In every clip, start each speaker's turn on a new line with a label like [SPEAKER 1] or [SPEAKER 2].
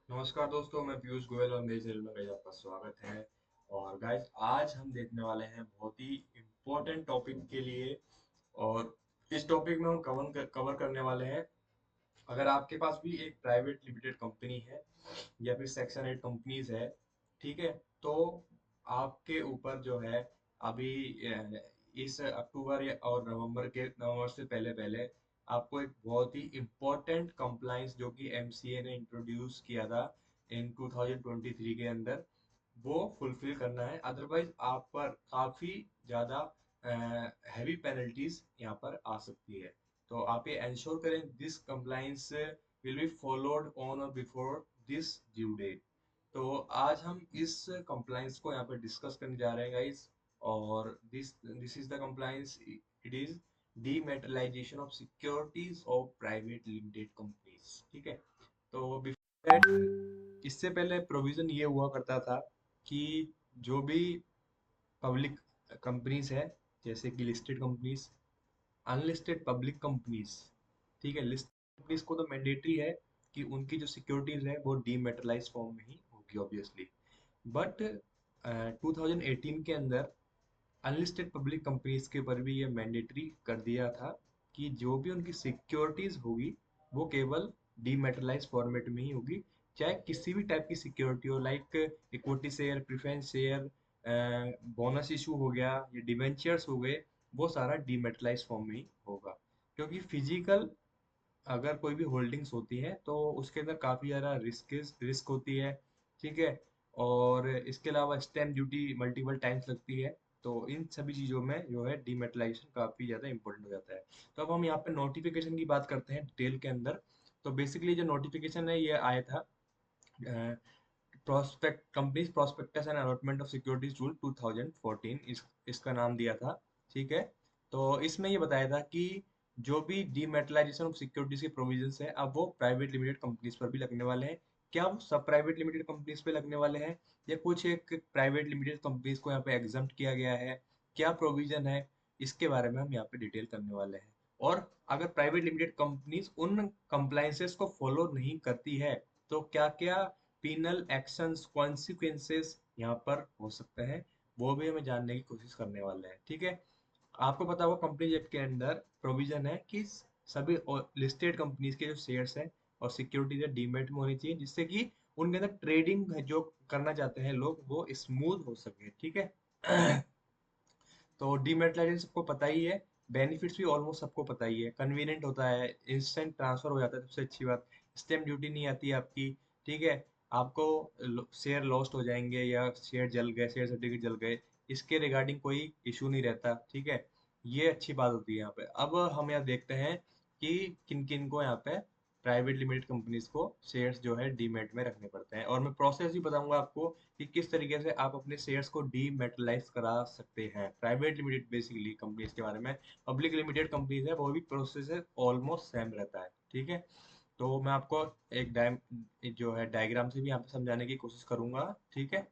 [SPEAKER 1] नमस्कार दोस्तों, मैं पीयूष गोयल और मेरे चैनल में गाइस आपका स्वागत है। और गाइस आज हम देखने वाले हैं बहुत ही इम्पोर्टेंट टॉपिक के लिए। और इस टॉपिक में हम कवर करने वाले हैं। अगर आपके पास भी एक प्राइवेट लिमिटेड कंपनी है या फिर सेक्शन 8 कंपनीज है, ठीक है, तो आपके ऊपर जो है अभी इस अक्टूबर और नवंबर से पहले पहले आपको एक बहुत ही इम्पोर्टेंट कंप्लाइंस जो कि एमसीए ने इंट्रोड्यूस किया था इन 2023 के अंदर, वो फुलफिल करना है। अदरवाइज आप पर काफी ज्यादा हैवी पेनल्टीज यहाँ पर आ सकती है। तो आप ये इंश्योर करें this compliance will be followed on और बिफोर दिस ड्यू डेट। तो आज हम इस कंप्लाइंस को यहाँ पे डिस्कस करने जा रहे हैं गाइस। और this this is the compliance, it is dematerialisation of securities of private limited companies. ठीक है, तो बिफोर दैट, इससे पहले प्रोविजन ये हुआ करता था कि जो भी पब्लिक कंपनीज है, जैसे कि listed companies, unlisted public companies, ठीक है, लिस्टेड कंपनीज को तो मैंडेटरी है कि उनकी जो सिक्योरिटीज है वो डीमेटलाइज फॉर्म में ही होगी ऑब्वियसली। बट 2018 के अंदर अनलिस्टेड पब्लिक कंपनीज के ऊपर भी ये मैंडेटरी कर दिया था कि जो भी उनकी सिक्योरिटीज होगी वो केवल डीमेटलाइज फॉर्मेट में ही होगी। चाहे किसी भी टाइप की सिक्योरिटी हो, like equity share, preference share, bonus issue हो गया, ये डिवेंचर्स हो गए, वो सारा डीमेटलाइज फॉर्म में ही होगा। क्योंकि फिजिकल अगर कोई भी होल्डिंग्स होती है तो उसके अंदर काफी ज्यादा रिस्क होती है। ठीक है, और इसके अलावा स्टैम्प ड्यूटी मल्टीपल टाइम्स लगती है। तो इन सभी चीजों में जो है डीमेटलाइजेशन काफी ज्यादा इंपॉर्टेंट हो जाता है। तो अब हम यहाँ पे नोटिफिकेशन की बात करते हैं डिटेल के अंदर। तो बेसिकली जो नोटिफिकेशन है ये आया था prospect companies prospectus and allotment of securities rule 2014, इसका नाम दिया था। ठीक है, तो इसमें ये बताया था कि जो भी डीमेटलाइजेशन ऑफ सिक्योरिटीज के प्रोविजंस है अब वो प्राइवेट लिमिटेड कंपनीज पर भी लगने वाले हैं। क्या वो सब प्राइवेट लिमिटेड कंपनीज पे लगने वाले हैं या कुछ एक प्राइवेट लिमिटेड कंपनीज को यहाँ पे एग्जम्प्ट किया गया है, क्या प्रोविजन है, इसके बारे में हम यहाँ पे डिटेल करने वाले हैं। और अगर प्राइवेट लिमिटेड कंपनीज उन कंप्लायंसेस को फॉलो नहीं करती है तो क्या क्या पीनल एक्शंस कॉन्सिक्वेंसेस यहाँ पर हो सकते हैं, वो भी हमें जानने की कोशिश करने वाले हैं। ठीक है, आपको पता होगा कंपनीज एक्ट के अंदर प्रोविजन है कि सभी लिस्टेड कंपनीज के जो शेयर्स हैं और सिक्योरिटीज है डीमेट में होनी चाहिए, जिससे कि उनके अंदर ट्रेडिंग जो करना चाहते हैं लोग वो स्मूथ हो सके। ठीक है, तो डीमेटलाइजेशन सबको पता ही है, बेनिफिट्स भी ऑलमोस्ट सबको पता ही है, कन्वीनियंट होता है, इंस्टेंट ट्रांसफर हो जाता है, सबसे अच्छी बात, स्टैम्प ड्यूटी नहीं आती है आपकी। ठीक है, आपको शेयर लॉस्ट हो जाएंगे या शेयर जल गए, शेयर सर्टिफिकेट जल गए, इसके रिगार्डिंग कोई इशू नहीं रहता। ठीक है, ये अच्छी बात होती है यहाँ पे। अब हम यहाँ देखते हैं कि किन किन को यहाँ पे प्राइवेट लिमिटेड कंपनीज को शेयर्स जो है डीमेट में रखने पड़ते हैं, और मैं प्रोसेस भी बताऊंगा आपको कि किस तरीके से आप अपने शेयर्स को डीमेटलाइज करा सकते हैं। प्राइवेट लिमिटेड बेसिकली कंपनीज के बारे में, पब्लिक लिमिटेड कंपनीज है वो भी प्रोसेस ऑलमोस्ट सेम रहता है। ठीक है, तो मैं आपको एक जो है डायग्राम से भी यहाँ पे समझाने की कोशिश करूंगा। ठीक है,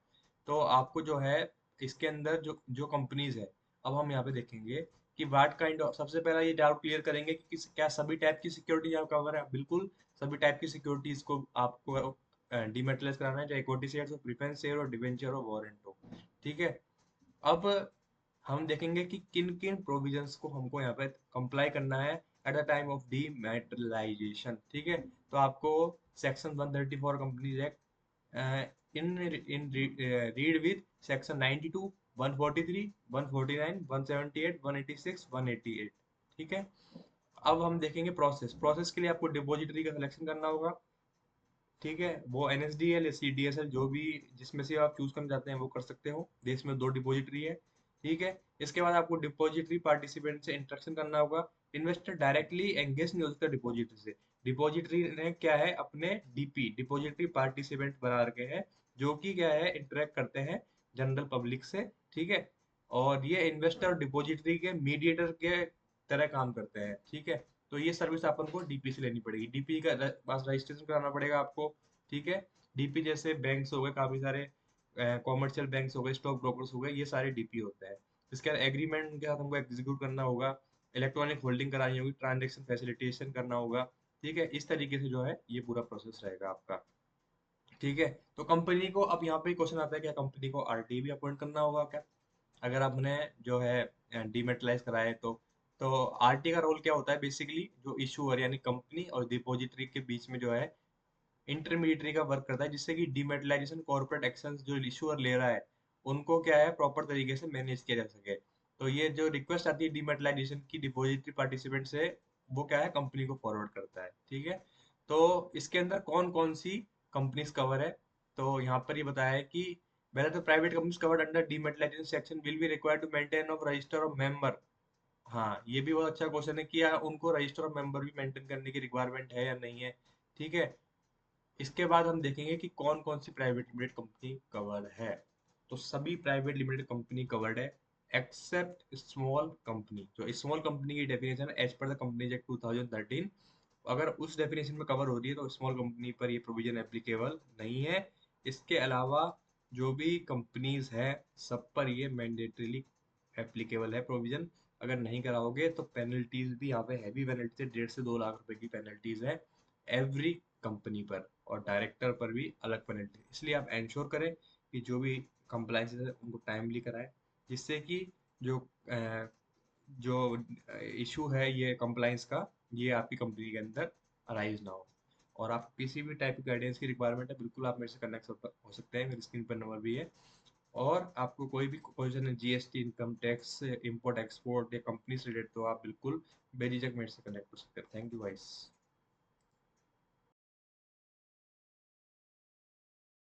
[SPEAKER 1] तो आपको जो है इसके अंदर जो जो कंपनीज है, अब हम यहाँ पे देखेंगे कि वाट काइंड ऑफ, सबसे पहला ये डाउट क्लियर करेंगे कि क्या सभी टाइप की सिक्योरिटी यहाँ कवर है। बिल्कुल, सभी टाइप की सिक्योरिटीज को आपको डीमेटलाइज कराना है, चाहे इक्विटी शेयर हो, प्रेफरेंस शेयर हो, डिवेंचर हो, वारंट हो। ठीक है, अब हम देखेंगे कि किन किन प्रोविजंस को हमको यहाँ पे कंप्लाई करना है एट द टाइम ऑफ डीमेटलाइजेशन। ठीक है, तो आपको section 134 companies act in in read with section 92, 143, 149, 178, 186, 188। ठीक है, अब हम देखेंगे प्रोसेस। प्रोसेस के लिए आपको डिपॉजिटरी का सिलेक्शन करना होगा। ठीक है, वो एनएसडीएल या सीडीएसएल जो भी जिसमें से आप चूज करना चाहते हैं वो कर सकते हो। देश में दो डिपॉजिटरी है। ठीक है, इसके बाद आपको डिपॉजिटरी पार्टिसिपेंट से इंटरेक्शन करना होगा। इन्वेस्टर डायरेक्टली एंगेज नहीं हो सकता डिपॉजिटरी से। डिपॉजिटरी ने क्या है, अपने डीपी डिपॉजिटरी पार्टिसिपेंट बना रखे हैं जो कि क्या है, इंटरेक्ट करते हैं जनरल पब्लिक से। ठीक है, और ये इन्वेस्टर और डिपॉजिटरी के मीडिएटर के तरह काम करते हैं। ठीक है, तो ये सर्विस अपन को डीपी से लेनी पड़ेगी, डीपी का पास रजिस्ट्रेशन कराना पड़ेगा आपको। ठीक है, डीपी जैसे बैंक्स हो गए काफी सारे, कॉमर्शियल बैंक्स हो गए, स्टॉक ब्रोकर्स हो गए, ये सारे डीपी होते हैं। इसके बाद एग्रीमेंट के साथ हमको एग्जीक्यूट करना होगा, इलेक्ट्रॉनिक होल्डिंग करानी होगी, ट्रांजेक्शन फैसिलिटेशन करना होगा। ठीक है, इस तरीके से जो है ये पूरा प्रोसेस रहेगा आपका। ठीक है। तो कंपनी को अब यहाँ पे क्वेश्चन आता है, क्या कंपनी को आरटी भी अपॉइंट करना होगा क्या, अगर आपने जो है डीमेटलाइज कराए तो आरटी का रोल क्या होता है, बेसिकली जो इशूअर यानी कंपनी और डिपॉजिटरी के बीच में जो है इंटरमीडिएटरी का वर्क करता है, जिससे कि डीमेटलाइजेशन कॉर्पोरेट एक्शंस जो इशूअर ले रहा है उनको क्या है प्रॉपर तरीके से मैनेज किया जा सके। तो ये जो रिक्वेस्ट आती है डीमेटलाइजेशन की डिपॉजिटरी पार्टिसिपेंट से, वो क्या है कंपनी को फॉरवर्ड करता है। ठीक है। तो इसके अंदर कौन कौन सी कंपनीज कवर है, तो यहाँ पर ये बताया है कि whether the private companies covered under demergalization section will be required to maintain of register of member। हाँ, ये भी बहुत अच्छा क्वेश्चन है कि यार उनको रजिस्टर ऑफ मेंबर भी मेंटेन करने की रिक्वायरमेंट है या नहीं है। ठीक है। इसके बाद हम देखेंगे कि कौन कौन सी प्राइवेट लिमिटेड कंपनी कवर्ड है। तो सभी प्राइवेट लिमिटेड कंपनी कवर्ड है एक्सेप्ट स्मॉल कंपनी। जो स्मॉल कंपनी की definition as per the companies act 2013, अगर उस डेफिनेशन में कवर हो रही है तो स्मॉल कंपनी पर ये प्रोविजन एप्लीकेबल नहीं है। इसके अलावा जो भी कंपनीज है सब पर ये मैंडेटरीली एप्लीकेबल है प्रोविजन। अगर नहीं कराओगे तो पेनल्टीज भी यहाँ पे हैवी पेनल्टी है, 1.5 से 2 लाख रुपए की पेनल्टीज है एवरी कंपनी पर, और डायरेक्टर पर भी अलग पेनल्टी। इसलिए आप इंश्योर करें कि जो भी कंप्लाइंस है उनको टाइमली कराएं, जिससे कि जो अ, जो इशू है ये कंप्लाइंस का, ये आपकी कंपनी के अंदर अराइज ना हो। और आप किसी भी टाइप की गाइडेंस की रिक्वायरमेंट है, बिल्कुल आप मेरे से कनेक्ट हो सकते हैं, मेरी स्क्रीन पर नंबर भी है। और आपको कोई भी क्वेश्चन है GST, income tax, import export या कंपनी से रिलेटेड, तो आप बिल्कुल बेझिझक मेरे से कनेक्ट हो सकते हैं। Thank you guys.